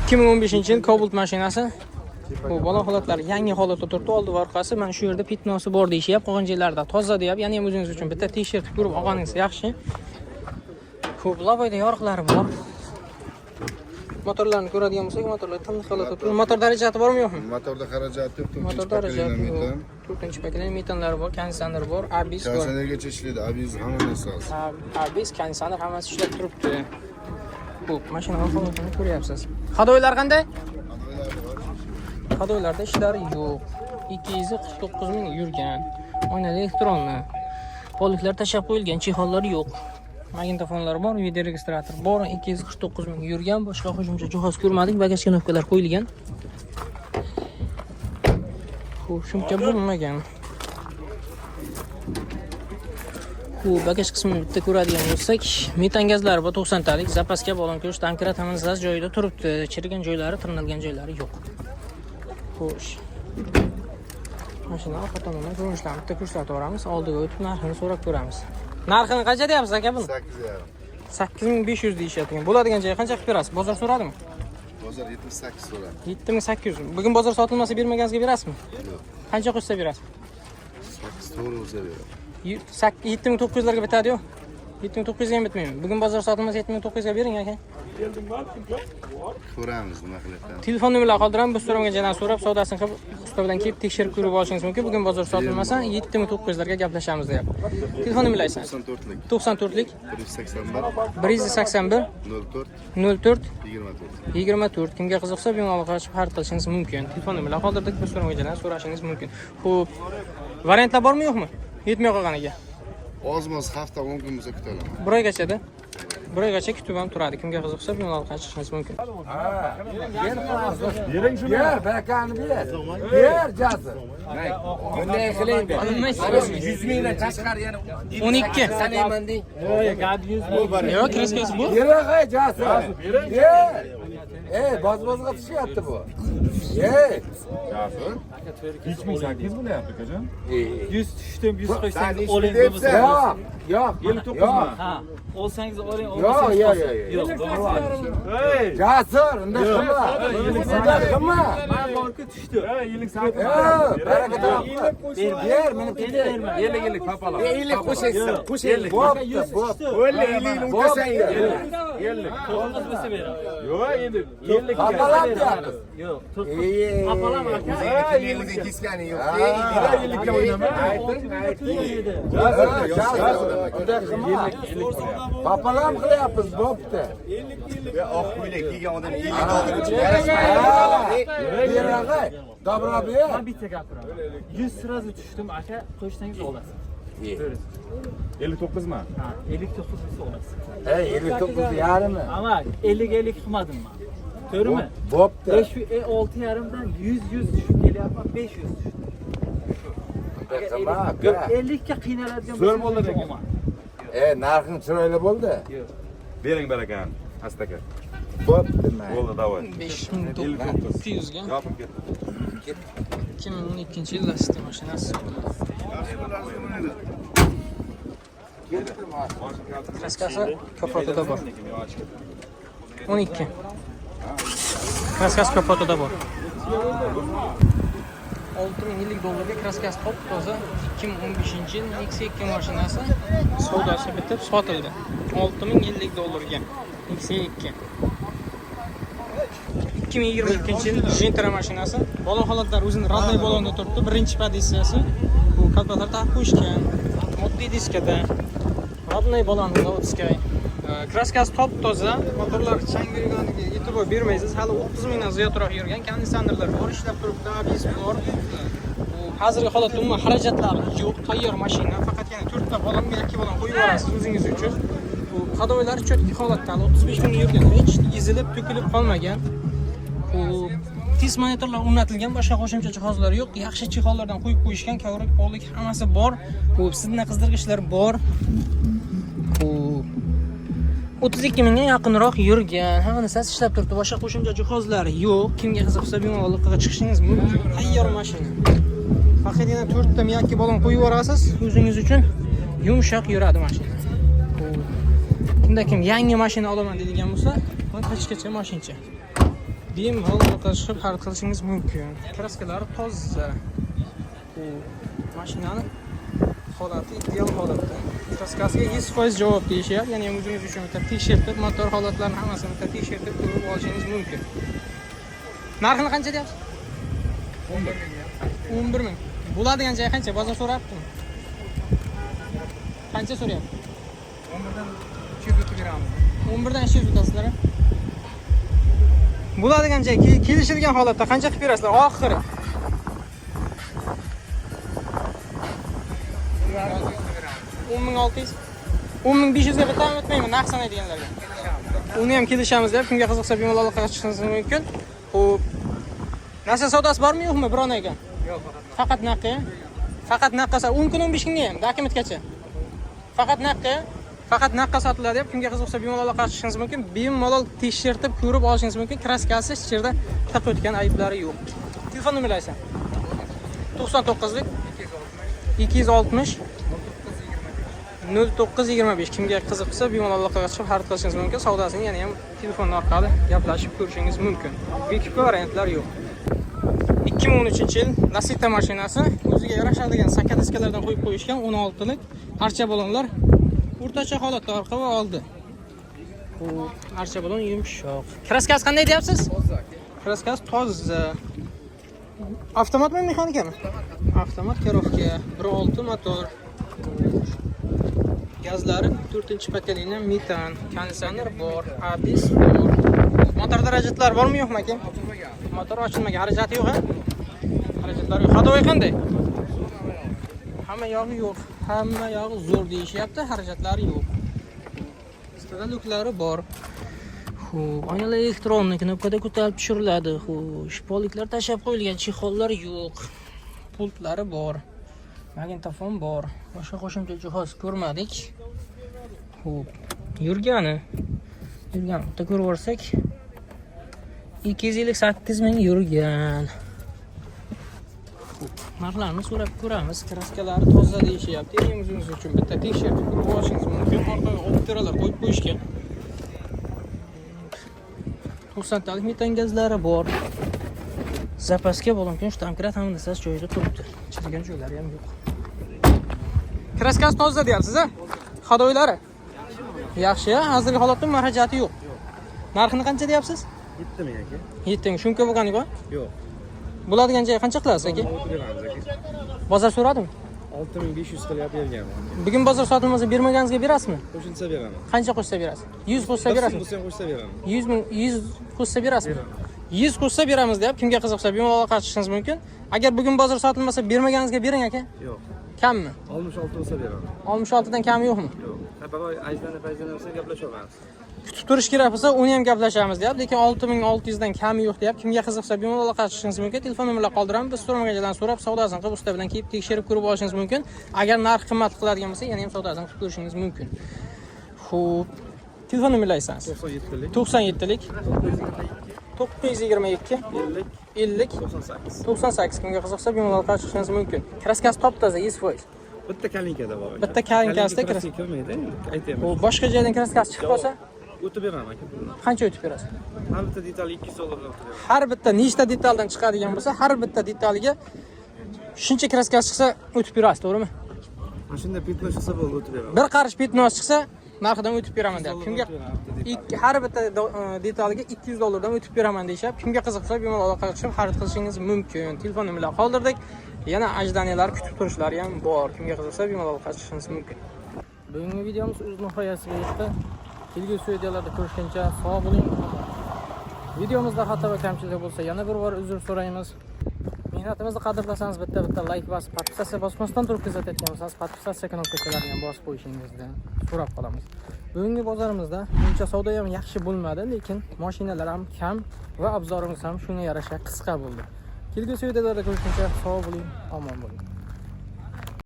2015-yil Cobalt mashinasi. Bu bola holatlari yangi holatda turibdi. Oldi va orqasi mana shu yerda pitnosi bor deyishyapti. Qolgan joylarda toza deyapti. Ya'ni ham o'zingiz uchun bitta t-shirt ko'rib olganingiz yaxshi. Xo'p, lavoyda yoriqlari bor. Motorlarni ko'radigan bo'lsak, motorlar tiniq holatda turibdi. Motor darajati bormi yo'qmi? Motorda xarajat yo'q. Motor darajati yo'q. 4-pokoleniya metanlari bor, konditsioner bor, ABS bor. Konditsionergacha ishlaydi, ABS hamma narsa. ABS, konditsioner hammasi ishlab turibdi. Xo'p, mashinaning holatini ko'ryapsiz. Hadoylar qanday? Hadoylarda ishlari yo'q. 249 ming yurgan. Oynali elektronni. Poliklar tashab qo'yilgan, chexollar yo'q. Magnitofonlar bor, video registrator bor, 249 ming yurgan, boshqa qo'shimcha jihoz ko'rmadik, bagaj knovkalar qo'yilgan. Xo'p, shuncha bo'lmagan. Xo'p, bagaj qismini bitta ko'radigan bo'lsak, metan gazlari bor 90 talik, zapaska balon ko'rish, tankrat hammasi joyida turibdi. Chirigan joylari, tirnalgan joylari yo'q. Xo'sh. Mashina orqa tomondan ko'rinishlarini bitta ko'rsatib o'ramiz, oldiga o'tib narxini so'rab ko'ramiz. Narxini qancha deyapsiz aka buni? 8,5. 8500 deyishyapti. Bo'ladigan joyi qancha qilib berasiz? Bozor so'radimi? Bozor 78 so'radi. 7800. Bugun bozor sotilmasa bermaganingizga berasizmi? Yo'q. Qancha qo'shsa berasiz? 8 to'g'ri bo'lsa beraman. 7900 larga bitadi-yu. 7900 ga ham bitmaymi? Bugun bozor sotilmasa 7900 ga bering aka. Ko'ramiz nima qilyapti. Telefon nomerlarini qoldiraman, biz so'ragan joydan so'rab, savdosini qilib, ustobidan kelib tekshirib ko'rib olishingiz mumkin. Bugun bozor sotilmasa 7900 larga gaplashamiz deyapti. Telefon nomerlaringiz 94lik 94lik 181 181 04 04 24. 24. Kimga qiziqsa bemalol qilib xarid qilishingiz mumkin. Telefon nomerlarini qoldirdik, biz so'ragan joydan so'rashingiz mumkin. Xo'p, variantlar bormi yo'qmi? Yetmay qolganiga. Ozmoz hafta 10 kun bo'lsa kutaman. Bir oygacha-da. Bir oygacha kutib ham turadi. Kimga qiziqsa bemalol chiqishingiz mumkin. Bering shuni. Ber, barakani ber. Ber, jazir. Bunday qilaydi. 100 mingdan tashqari yana 12. sanayman deng. Yo'q, kirasiz bu. Ber, jazir. Ber. Boz-bozga tushyapti bu. Jazir. 3800 bo'lyapti akajon. 100 tushdim, 100 qo'ysangiz Yo'q, 59 yo'q. Ha, olsangiz oling, Yo'q. yo'q. Jazir, unda qilma. Unda qilma. Men borku tushdi. 58. Baraka topma. Ber, meni bitta. 50 papalar. 50 qo'shaysan. Bo'pti, bo'pti. 50 qo'shaysan. 50. To'qqiz bo'lsa beraman. Yo'q, endi 50 ga. Papalar deyapmiz. Yo'q, to'qqiz. Papalam aka. 50 kiskani yo'q. 50 ga o'ynaman. Papalam qilyapmiz, bo'pti. Oq ko'ylak kiygan odam 50 Berag'ay, dobro ber. Men bitta gapiraman. 100 sirazi tushdim aka, qo'shsangiz olasiz. 59 mi? Ha, 59 bo'lsa olasiz. 59 yarimi. Ama 50 qilmadim men. To'g'rimi? Bo'pti. 6 yarimdan 100 tushib kelyapman, 500 tushdim. 50 ga qiynaladigan Zo'r bo'ldi lekin. Narxing chiroyli bo'ldi. Bering barakani. Astaka. Bo'pti, mayli. Bo'ldi, davay. 5900 ga. Yopib ketdi. 2012-yil lastik mashinasi. Kraskasi kapotida bor. 12. Kraskasi kapotida bor. 6000 dollarga kraskasi top toza 2015-yil Nexia 2 mashinasi savdosi bitib sotildi. 6000 dollarga Nexia 2. 2022-yil Gentra mashinasi balon holatlari o'zini radnoy balonda turibdi. Birinchi pozitsiyasi. Bu kalkulyator taqib qo'yishgan. Moddiy diskada radnoy balon zavodskiy. Kraskasi top toza, motorlar chang yurganiga e'tibor bermaysiz. Hali 30 mingdan ziyodroq yurgan, konditsionerlar bor, ishlab turibdi, ABS bor. Hozirgi holatda umuman xarajatlari yo'q, tayyor mashina. Faqat yana 4 ta balon, 2 balon qo'yib yuborasiz o'zingiz uchun. Bu hadoylari chotki holatda, 35 ming yurgan, hech ezilib, to'kilib qolmagan. Bu tiz monitorlar o'rnatilgan, boshqa qo'shimcha jihozlar yo'q. Yaxshi chexollardan qo'yib qo'yishgan, kovrak, pollik hammasi bor. Bu sidna qizdirgichlar bor. Bu 32 mingga yaqinroq yurgan. Hamma narsasi ishlab turibdi. Boshqa qo'shimcha jihozlari yo'q. Kimga qiziqsa bemalol chiqishingiz mumkin. Tayyor mashina. Faqat yana 4 ta miyakki balon qo'yib yuborasiz, o'zingiz uchun yumshoq yuradi mashina. Kimda kim yangi mashina olaman deydigan bo'lsa, mana hechgacha mashincha. bemalol o'tkazib xarid qilishingiz mumkin. Kraskalari toza. Bu mashinani holati ideal holatda. Kraskasiga 100% javob deyishyapti. Ya'ni o'zingiz uchun bitta tekshirib, motor holatlarini hammasini bitta tekshirib ko'rib olishingiz mumkin. Narxini qancha deyapsiz? 11 ming. Bo'ladigan joy qancha? Bozor so'rabdimi? Qancha so'rayapti? 11 dan 200 o'tasizlar. Bo'ladigan joy kelishilgan holatda qancha qilib berasizlar? Oxiri. 10600. 10500 ga bitam o'tmayman narx sanaydiganlarga. Uni ham kelishamiz deb kimga qiziqsa bemalol aloqaga chiqishingiz mumkin. Xo'p. Nasha savdosi bormi yo'qmi biron ekan? Yo'q, faqat naqqa. Faqat naqqa 10 kun 15 kunga ham dokumentgacha. Faqat naqqa sotiladi deb kimga qiziqsa bemalol aloqaga chiqishingiz mumkin. Bemalol tekshirib ko'rib olishingiz mumkin. Kraskasi hech yerda tiq o'tgan ayblari yo'q. Telefon nomerlari 99lik 260 0925 kimga qiziqsa bemalol aloqaga chiqib xarid qilishingiz mumkin. Savdosini yana ham telefon orqali gaplashib ko'rishingiz mumkin. Bekipka variantlar yo'q. 2013-yil Lacetti mashinasi o'ziga yarashadigan sakka diskalardan qo'yib qo'yishgan 16lik archa balonlar o'rtacha holatda orqa va oldi. Bu archa balon yumshoq. Kraskasi qanday deyapsiz? Kraskasi toza. Avtomatmi, mexanikami? Avtomat korovka, 1.6 motor. Gazlari 4-pokoleniya metan, konditsioner bor, ABS bor. Motor darajatlari bormi yo'qmi aka? Motor ochilmagan, xarajati yo'q, ha? Xarajatlari yo'q. Hadovoy qanday? Hamma yog'i yo'q. Hamma yog'i zo'r deyishyapti, xarajatlari yo'q. Ustida luklari bor. Xo'p, oynalar elektronniy, knopkada ko'tarib tushiriladi. Xo'sh, poliklar tashab qo'yilgan, chexollar yo'q. Pultlari bor. Magnitofon bor. Boshqa qo'shimcha jihoz ko'rmadik. Xo'p, yurgani. Bitta ko'rib olsak 258 ming yurgan. Narxlarni so'rab ko'ramiz. Kraskalari toza deyishyapti. O'zingiz uchun bitta tekshirib ko'rib olishingiz mumkin. Orqaga optiralar qo'yib qo'yishgan. 90 talik metan gazlari bor. Zapaska bo'lingan shtamkrat ham nasas joyida turibdi. Chizilgan joylari ham yo'q. Kraskasi toza deyapsiz, a? Hadoylari yaxshi, hozirgi holatda marhajati yo'q. Narxini qancha deyapsiz? 7 ming aka. 7 ming. Shunga bo'lganiku? Yo'q. Bo'ladigan joy qancha qilasiz aka? Bozor so'radimi? 6500 qilib bergan. Bugun bozor sotilmasa bermaganingizga berasizmi? Qo'shilsa beraman. Qancha qo'shsa berasiz? 100 qo'shsa berasizmi? 100 qo'shsa beraman. 100 ming, 100 qo'shsa berasizmi? 100 qo'shsa beramiz deb kimga qiziqsa bemalol aloqa qilishingiz mumkin. Agar bugun bozor sotilmasa bermaganingizga bering aka. Yo'q. Kammi? 66 bo'lsa beraman. 66 dan kami yo'qmi? Yo'q. Xabaroy ajdan bo'lsa gaplashamiz. Kutib turish kerak bo'lsa, uni ham gaplashamiz deyapti, lekin 6600 dan kami yo'q deyapti. Kimga qiziqsa bemalol aloqa qilishingiz mumkin. Telefon nomerlarini qoldiramiz. Biz so'ramagan joydan so'rab, savdosini qilib, usta bilan kelib tekshirib ko'rib olishingiz mumkin. Agar narx qimmat qiladigan bo'lsa, yana ham savdosini qilib ko'rishingiz mumkin. Xo'p. Telefon nomerlaringiz 97lik 97lik 922 50 98 kimga qiziqsa bemalol aloqa qilishingiz mumkin. Kraskasi top-toza, 100%. bitta kalinkada bor. Bitta kalinkasida kraska kirmaydi, aytayman. U boshqa joydan kraskasi chiqib qolsa, o'tib beraman aka. qancha o'tib berasiz? Har bitta detal 200 dollardan o'tib beraman. Har bitta nechta detaldan chiqadigan bo'lsa, har bitta detaliga shuncha kraskasi chiqsa o'tib berasiz, to'g'rimi? Mana shunda petnosh chiqsa bo'ldi, o'tib beraman. Bir qarish petnosh chiqsa, narxidan o'tib beraman deyapti. Kimga har bitta detaliga 200 dollardan o'tib beraman deyapti. Kimga qiziqsa bemalol aloqaga chiqib xarid qilishingiz mumkin. Telefon nomerlarini qoldirdik. Yana ajdaniyalar kutib turishlari ham bor. Kimga qiziqsa bemalol aloqaga chiqishingiz mumkin. Bugungi videomiz o'z nihoyasiga yetdi. Kelgusi videolarda ko'rishguncha sog' bo'ling. Videomizda xato va kamchilik bo'lsa yana bir bor uzr so'raymiz. Mehnatimizni qadrlasangiz bitta like bosib, podpisatsiya bosmasdan turib kuzatayotgan bo'lsangiz, podpisatsiya knopkalarini ham bosib qo'yishingizni so'rab qolamiz. Bugungi bozorimizda uncha savdo ham yaxshi bo'lmadi, lekin mashinalar ham kam va obzorimiz ham shunga yarasha qisqa bo'ldi. Kelgusi videolarda ko'rishguncha sog' bo'ling, omon bo'ling.